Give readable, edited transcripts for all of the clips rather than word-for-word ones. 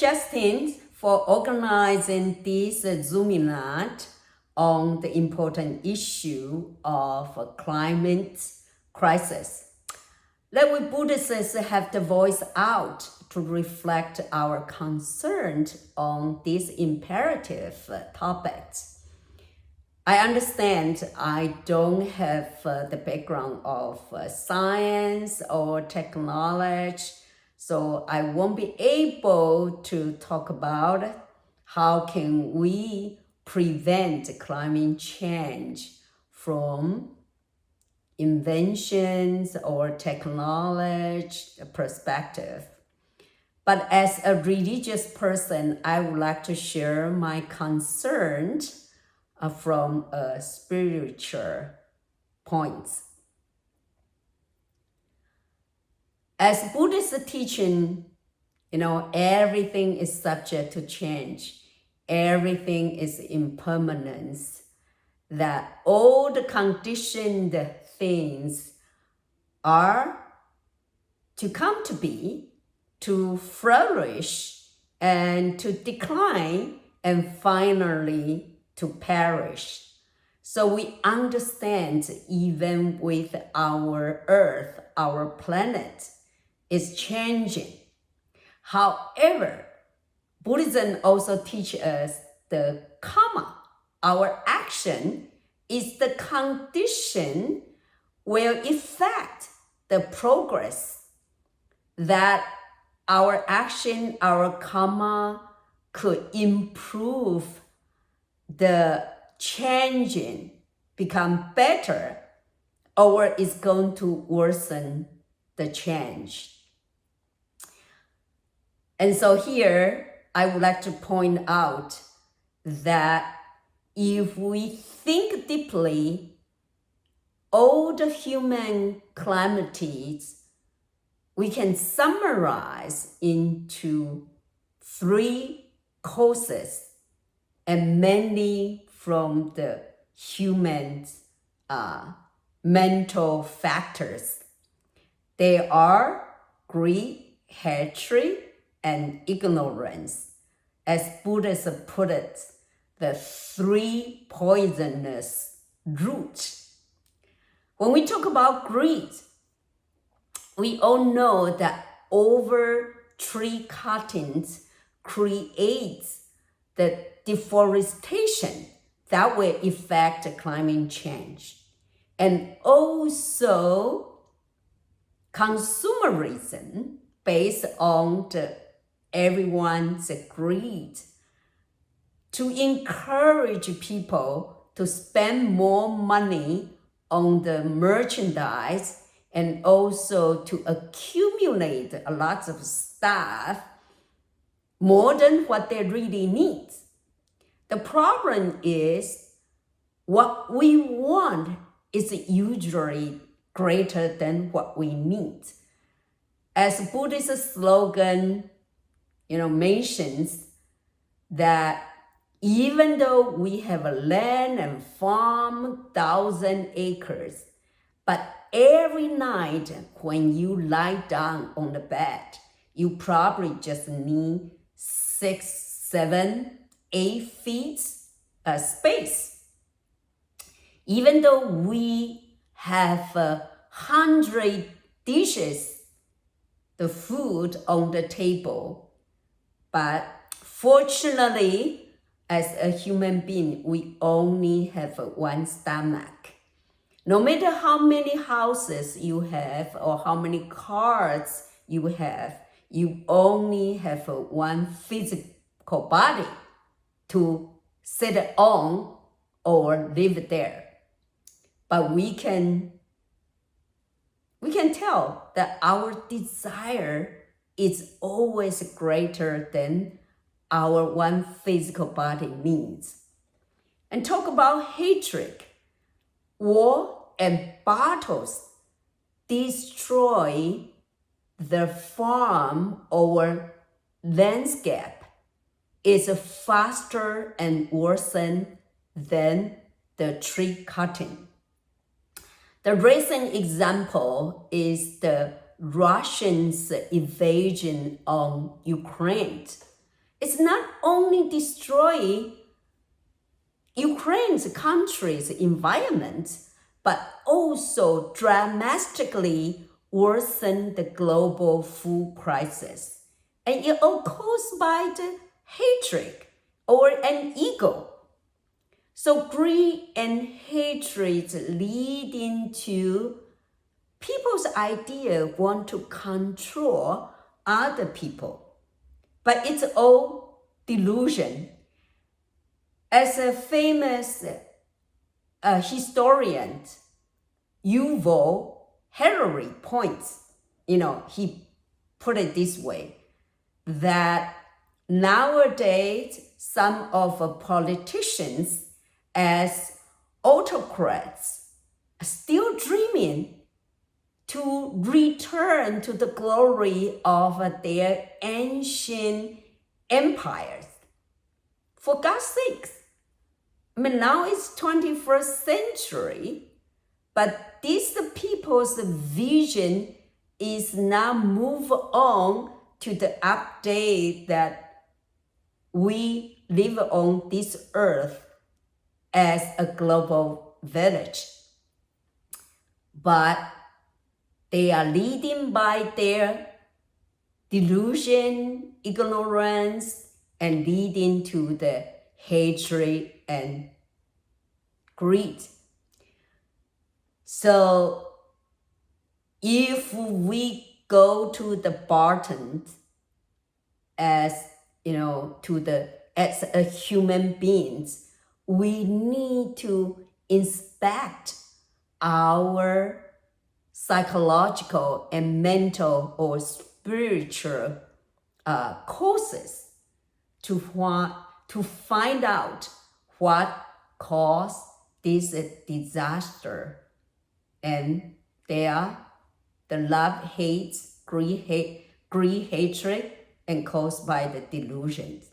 Justin, for organizing this Zoom event on the important issue of climate crisis. Let we Buddhists have the voice out to reflect our concern on these imperative topics. I understand I don't have the background of science or technology, so I won't be able to talk about how can we prevent climate change from inventions or technology perspective. But as a religious person, I would like to share my concern from a spiritual points. As Buddhist teaching, everything is subject to change. Everything is impermanence. That all the conditioned things are to come to be, to flourish, and to decline, and finally to perish. So we understand even with our earth, our planet is changing. However, Buddhism also teaches us the karma. Our action is the condition will affect the progress that our action, our karma could improve the changing, become better, or is going to worsen the change. And so here, I would like to point out that if we think deeply, all the human calamities, we can summarize into 3 causes, and mainly from the human mental factors. They are greed, hatred, and ignorance. As Buddhists put it, the 3 poisonous roots. When we talk about greed, we all know that over tree cuttings creates the deforestation that will affect climate change. And also consumerism based on everyone's greed to encourage people to spend more money on the merchandise and also to accumulate a lot of stuff more than what they really need. The problem is what we want is usually greater than what we need. As Buddhist slogan, mentions that even though we have a land and farm 1,000 acres, but every night when you lie down on the bed, you probably just need 6, 7, 8 feet space. Even though we have 100 dishes, the food on the table, but fortunately, as a human being, we only have 1 stomach. No matter how many houses you have or how many cars you have, you only have 1 physical body to sit on or live there. But we can tell that our desire is always greater than our 1 physical body needs. And talk about hatred. War and battles destroy the farm or landscape is faster and worse than the tree cutting. The recent example is the Russians' invasion on Ukraine. It's not only destroy Ukraine's country's environment, but also dramatically worsen the global food crisis. And it all caused by the hatred or an ego. So greed and hatred leading to people's idea want to control other people. But it's all delusion. As a famous historian, Yuval Harari points, he put it this way, that nowadays some of politicians as autocrats are still dreaming to return to the glory of their ancient empires. For God's sakes, now it's 21st century, but these people's vision is now move on to the update that we live on this earth as a global village. But they are leading by their delusion, ignorance, and leading to the hatred and greed. So if we go to the bottom as as a human beings, we need to inspect our psychological and mental or spiritual causes to find out what caused this disaster. And they are the love, hate, greed, hatred, and caused by the delusions.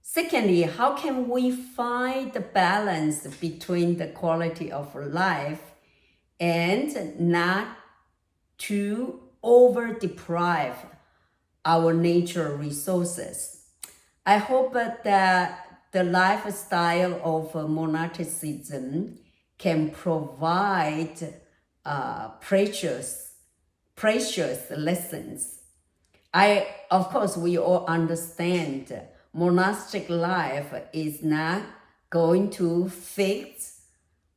Secondly, how can we find the balance between the quality of life and not to over-deprive our nature resources? I hope that the lifestyle of monasticism can provide precious lessons. Of course, we all understand monastic life is not going to fix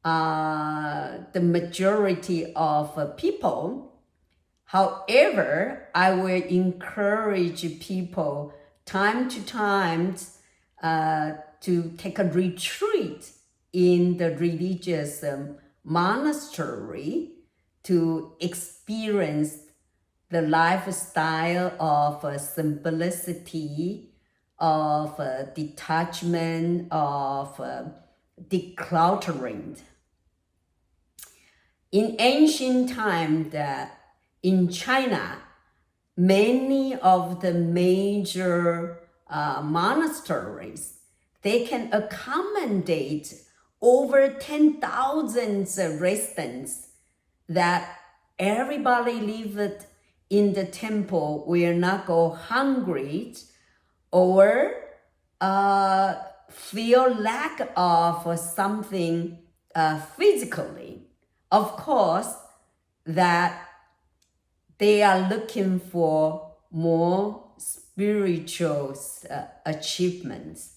the majority of people. However, I will encourage people time to time to take a retreat in the religious monastery to experience the lifestyle of simplicity, of detachment, of decluttering. In ancient times, in China, many of the major monasteries, they can accommodate over 10,000 residents, that everybody lived in the temple will not go hungry or feel lack of something physically. Of course, that they are looking for more spiritual achievements.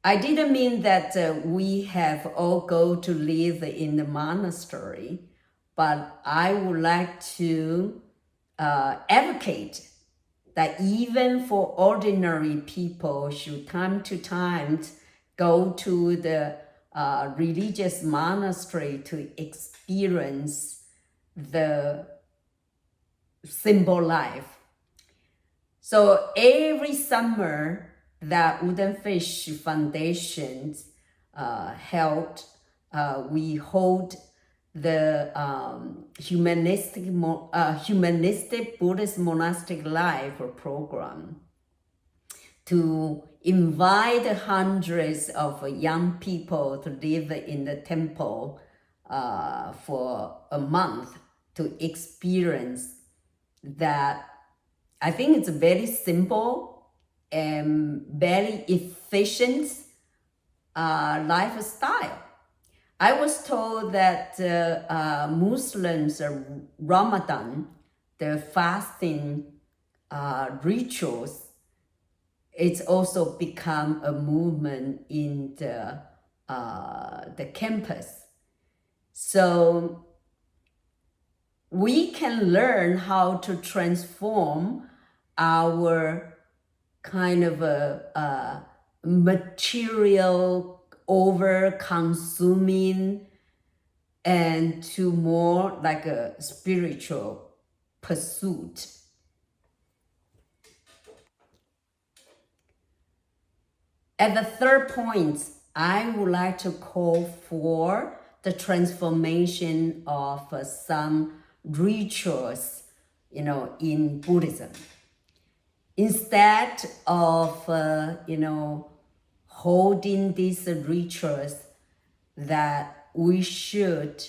I didn't mean that we have all go to live in the monastery, but I would like to advocate that even for ordinary people should time to time go to the religious monastery to experience the simple life. So every summer, that Woodenfish Foundation we hold the humanistic Buddhist monastic life program to invite hundreds of young people to live in the temple for a month to experience that I think it's very simple and very efficient lifestyle. I was told that Muslims, Ramadan, the fasting rituals, it's also become a movement in the campus. So we can learn how to transform our kind of a material over-consuming and to more like a spiritual pursuit. At the third point, I would like to call for the transformation of some rituals, in Buddhism. Instead of, holding these rituals, that we should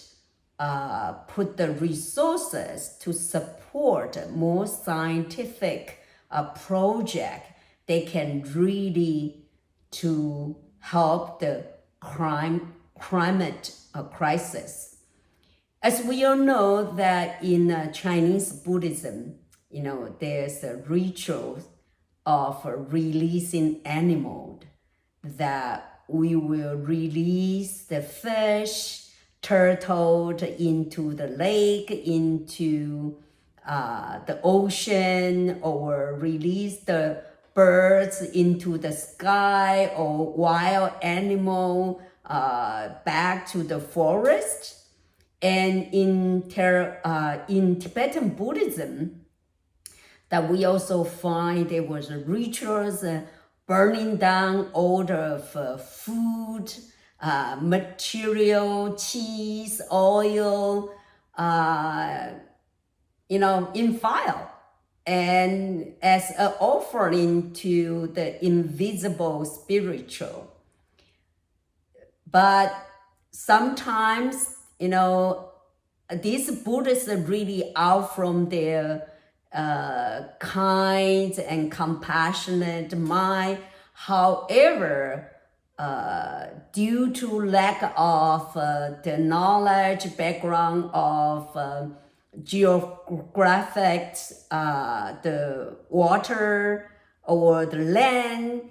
put the resources to support more scientific project. They can really to help the climate crisis. As we all know that in Chinese Buddhism, there's a ritual of releasing animals, that we will release the fish, turtle into the lake, into the ocean, or release the birds into the sky, or wild animal back to the forest. And in Tibetan Buddhism, that we also find there was rituals burning down all the food, material, cheese, oil, in fire, and as an offering to the invisible spiritual. But sometimes, these Buddhists are really out from their kind and compassionate mind. However, due to lack of the knowledge, background of geographic, the water or the land,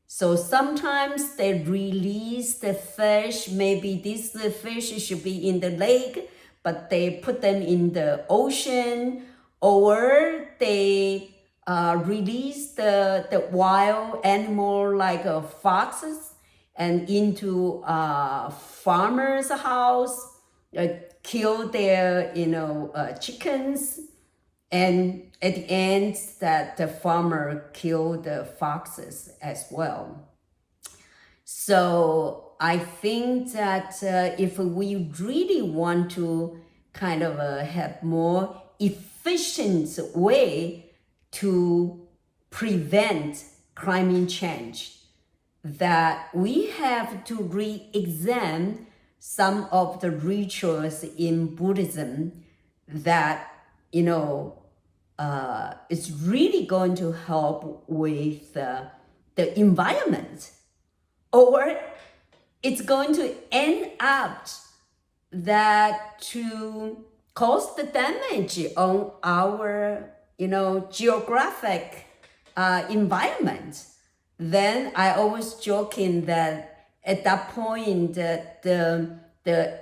so sometimes they release the fish. Maybe this fish should be in the lake, but they put them in the ocean, or they release the wild animal like foxes and into farmer's house, kill their chickens, and at the end that the farmer killed the foxes as well. So I think that if we really want to kind of have more efficient way to prevent climate change, that we have to re-examine some of the rituals in Buddhism that, it's really going to help with the environment, or it's going to end up that to cause the damage on our, geographic environment. Then I always joking that at that point the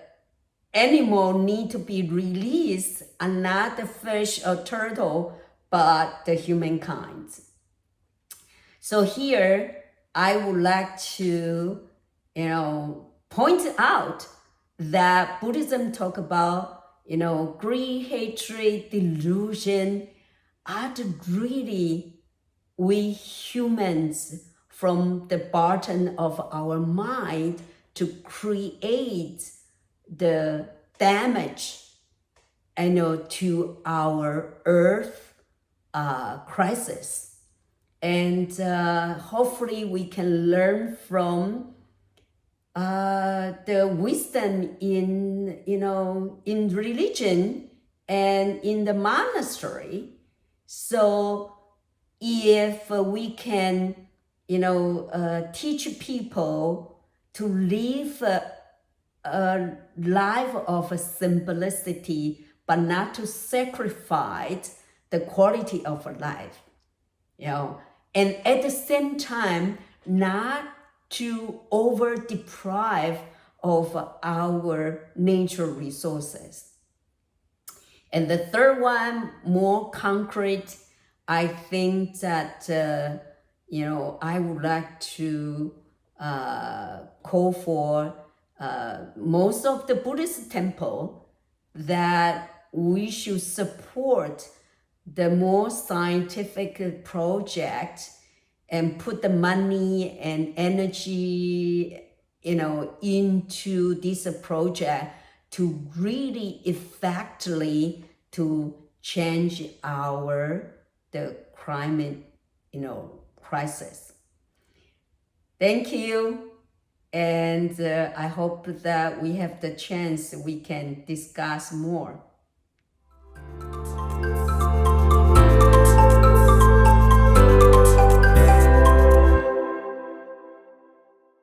animal need to be released, and not the fish or turtle, but the humankind. So here I would like to, point out that Buddhism talk about, greed, hatred, delusion, are really we humans from the bottom of our mind to create the damage, to our earth crisis. And hopefully we can learn from the wisdom in religion and in the monastery, So if we can, teach people to live a life of simplicity, but not to sacrifice the quality of life, and at the same time, not to over deprive of our natural resources. And the third one, more concrete, I think that, I would like to call for most of the Buddhist temple that we should support the more scientific project and put the money and energy, into this project to really effectively to change the climate, crisis. Thank you. And I hope that we have the chance we can discuss more.